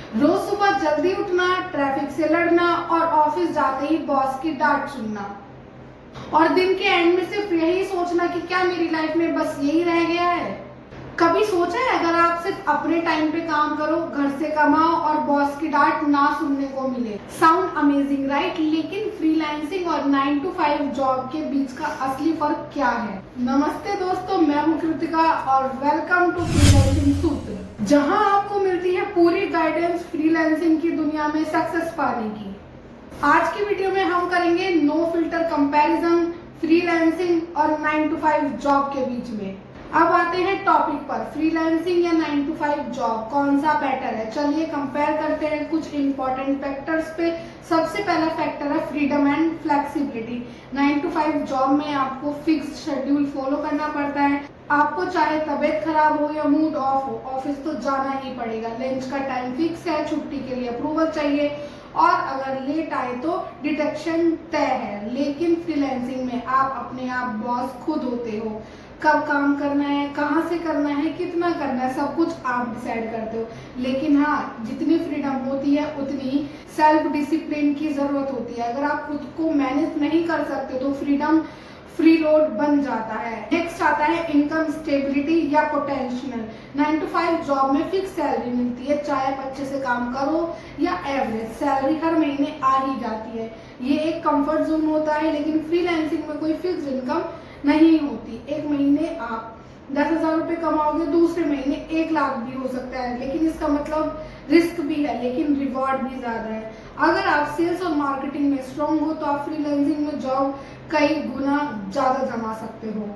रोज सुबह जल्दी उठना, ट्रैफिक से लड़ना और ऑफिस जाते ही बॉस की डांट सुनना और दिन के एंड में सिर्फ यही सोचना कि क्या मेरी लाइफ में बस यही रह गया है। कभी सोचा है अगर आप सिर्फ अपने टाइम पे काम करो, घर से कमाओ और बॉस की डांट ना सुनने को मिले? Sound amazing right? लेकिन फ्रीलांसिंग और 9 to 5 जॉब के बीच का असली फर्क क्या है? नमस्ते दोस्तों, मैं हूं कृतिका और वेलकम टू फ्रीलांसिंग सूत्र, जहां आपको मिलती है पूरी गाइडेंस फ्रीलांसिंग की दुनिया में सक्सेस पाने की। आज की वीडियो में हम करेंगे नो फिल्टर कंपैरिजन फ्रीलांसिंग और 9 to 5 जॉब के बीच में। अब आते हैं टॉपिक पर, फ्रीलांसिंग या 9 to 5 जॉब कौन सा बेटर है? चलिए कंपेयर करते हैं कुछ इंपॉर्टेंट फैक्टर्स पे। सबसे पहला फैक्टर है freedom and flexibility. 9 to 5 job में आपको फिक्स्ड शेड्यूल फॉलो करना पड़ता है। आपको चाहे तबीयत खराब हो या मूड ऑफ हो, ऑफिस तो जाना ही पड़ेगा। लंच का टाइम फिक्स है, छुट्टी के लिए अप्रूवल चाहिए और अगर लेट आए तो डिडक्शन तय है। लेकिन फ्रीलांसिंग में आप अपने आप बॉस खुद होते हो। कब काम करना है, कहाँ से करना है, कितना करना है, सब कुछ आप डिसाइड करते हो। लेकिन हाँ, जितनी फ्रीडम होती है उतनी सेल्फ डिसिप्लिन की जरूरत होती है। अगर आप खुद को मैनेज नहीं कर सकते तो फ्रीडम फ्री रोड बन जाता है। नेक्स्ट आता है इनकम स्टेबिलिटी या पोटेंशियल। 9 to 5 जॉब में फिक्स सैलरी मिलती है, चाहे आप अच्छे से काम करो या एवरेज सैलरी हर महीने आ ही जाती है। ये एक कंफर्ट जोन होता है। लेकिन फ्रीलांसिंग में कोई फिक्स इनकम नहीं होती। एक महीने आप 10,000 रुपये कमाओगे, दूसरे महीने 1 लाख भी हो सकता है। लेकिन इसका मतलब रिस्क भी है लेकिन रिवॉर्ड भी ज्यादा है। अगर आप सेल्स और मार्केटिंग में स्ट्रांग हो तो आप फ्रीलांसिंग में जॉब कई गुना ज्यादा जमा सकते हो।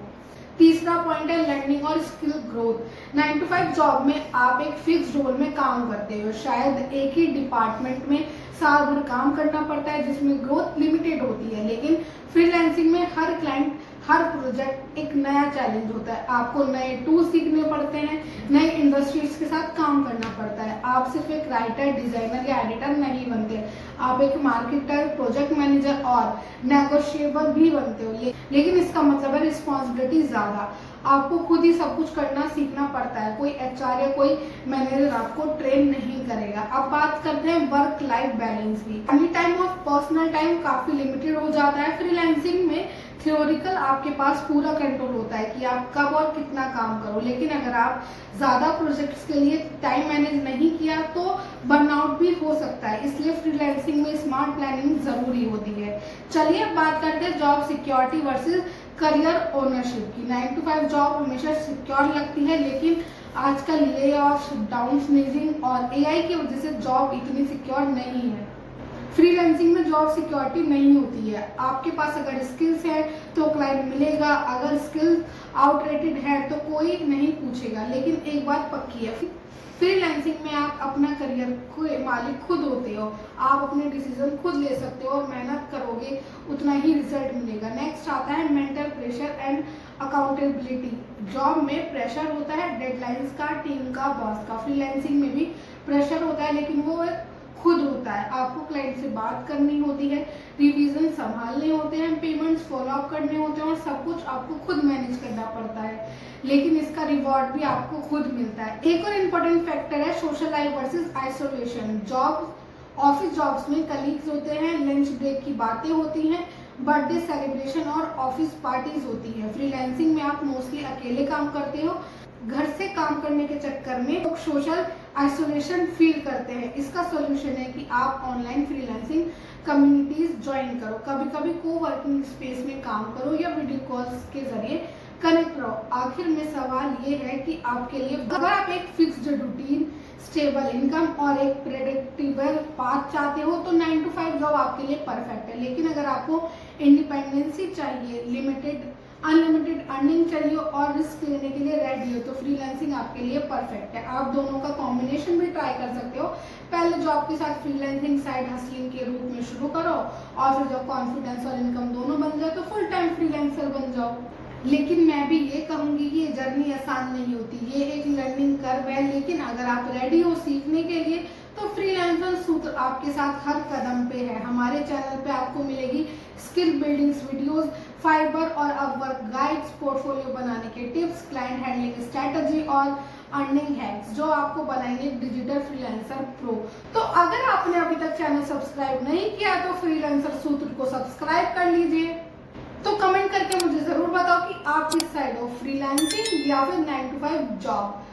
तीसरा पॉइंट है लर्निंग और स्किल ग्रोथ। 9 to 5 जॉब में आप एक फिक्स रोल में काम करते हो, शायद एक ही डिपार्टमेंट में साल भर काम करना पड़ता है जिसमें ग्रोथ लिमिटेड होती है। लेकिन फ्रीलांसिंग में हर क्लाइंट, हर प्रोजेक्ट एक नया चैलेंज होता है। आपको नए टूल सीखने पड़ते हैं, नए इंडस्ट्रीज के साथ काम करना पड़ता है। आप सिर्फ एक राइटर, डिजाइनर या एडिटर नहीं बनते, आप एक मार्केटर, प्रोजेक्ट मैनेजर और नेगोशिएबल भी बनते हो। लेकिन इसका मतलब है रिस्पॉन्सिबिलिटी ज्यादा। आपको खुद ही सब कुछ करना सीखना पड़ता है। कोई एचआर या कोई मैनेजर आपको ट्रेन नहीं करेगा। अब बात करते हैं वर्क लाइफ बैलेंस की। फैमिली टाइम और पर्सनल टाइम काफी लिमिटेड हो जाता है। फ्रीलांसिंग में थियोरिकल आपके पास पूरा कंट्रोल होता है कि आप कब और कितना काम करो। लेकिन अगर आप ज्यादा प्रोजेक्ट्स के लिए टाइम मैनेज नहीं किया तो बर्नआउट भी हो सकता है। इसलिए फ्रीलांसिंग में स्मार्ट प्लानिंग जरूरी होती है। चलिए अब बात करते हैं job security versus career ownership की। 9 to 5 जॉब हमेशा सिक्योर लगती है, लेकिन आजकल ले ऑफ, डाउन स्नीजिंग और एआई की वजह से जॉब इतनी सिक्योर नहीं है। फ्रीलांसिंग में जॉब सिक्योरिटी नहीं होती है। आपके पास अगर स्किल्स है तो क्लाइंट मिलेगा, अगर स्किल्स आउटरेटेड है तो कोई नहीं पूछेगा। लेकिन एक बात पक्की है, फ्रीलांसिंग में आप अपना करियर मालिक खुद होते हो। आप अपने डिसीजन खुद ले सकते हो और मेहनत करोगे उतना ही रिजल्ट मिलेगा। नेक्स्ट आता है mental pressure and accountability. Job में प्रेशर होता है डेडलाइंस का, टीम का, बॉस का। फ्रीलांसिंग में भी प्रेशर होता है लेकिन वो खुद होता है। आपको क्लाइंट से बात करनी होती है, रिवीजन संभालने होते हैं, पेमेंट्स फॉलो अप करने होते हैं और सब कुछ आपको खुद मैनेज करना पड़ता है। लेकिन इसका रिवॉर्ड भी आपको खुद मिलता है। एक और इम्पोर्टेंट फैक्टर है social life versus isolation. Office jobs में कलीग्स होते हैं, लंच ब्रेक की बातें होती हैं, बर्थडे सेलिब्रेशन और ऑफिस पार्टीज होती है। फ्रीलांसिंग में आप मोस्टली अकेले काम करते हो। घर से काम करने के चक्कर में लोग सोशल आइसोलेशन फील करते हैं। इसका सोल्यूशन है कि आप ऑनलाइन फ्रीलांसिंग कम्युनिटीज ज्वाइन करो, कभी कभी को वर्किंग स्पेस में काम करो या वीडियो कॉल्स के जरिए कनेक्ट रहो। आखिर में सवाल ये है कि आपके लिए, अगर आप एक फिक्स्ड रूटीन, स्टेबल इनकम और एक प्रेडिक्टेबल पाथ चाहते हो तो 9 to 5 जॉब आपके लिए परफेक्ट है। लेकिन अगर आपको इंडिपेंडेंसी चाहिए, अनलिमिटेड अर्निंग चाहिए और रिस्क लेने के लिए रेडी हो तो फ्रीलांसिंग आपके लिए परफेक्ट है। आप दोनों का कॉम्बिनेशन भी ट्राई कर सकते हो। पहले जॉब के साथ फ्रीलांसिंग साइड हसलिंग के रूप में शुरू करो और फिर जब कॉन्फिडेंस और इनकम दोनों बन जाए तो फुल टाइम फ्रीलांसर बन जाओ। लेकिन मैं भी ये कहूंगी कि ये जर्नी आसान नहीं होती, ये एक लर्निंग कर्व है। लेकिन अगर आप रेडी हो सीखने के लिए तो फ्रीलांसर सूत्र आपके साथ हर कदम पे है। हमारे चैनल पे आपको मिलेगी स्किल बिल्डिंग वीडियोस, फाइबर और अपवर्क गाइड्स, पोर्टफोलियो बनाने के टिप्स, क्लाइंट हैंडलिंग स्ट्रेटजी और अर्निंग हैक्स जो आपको बनाएंगे डिजिटल फ्रीलांसर प्रो। तो अगर आपने अभी तक चैनल सब्सक्राइब नहीं किया तो फ्रीलांसर सूत्र को सब्सक्राइब कर लीजिए। तो कमेंट करके मुझे जरूर बताओ कि आप किस साइड हो, फ्रीलांसिंग या फिर 9 to 5 जॉब।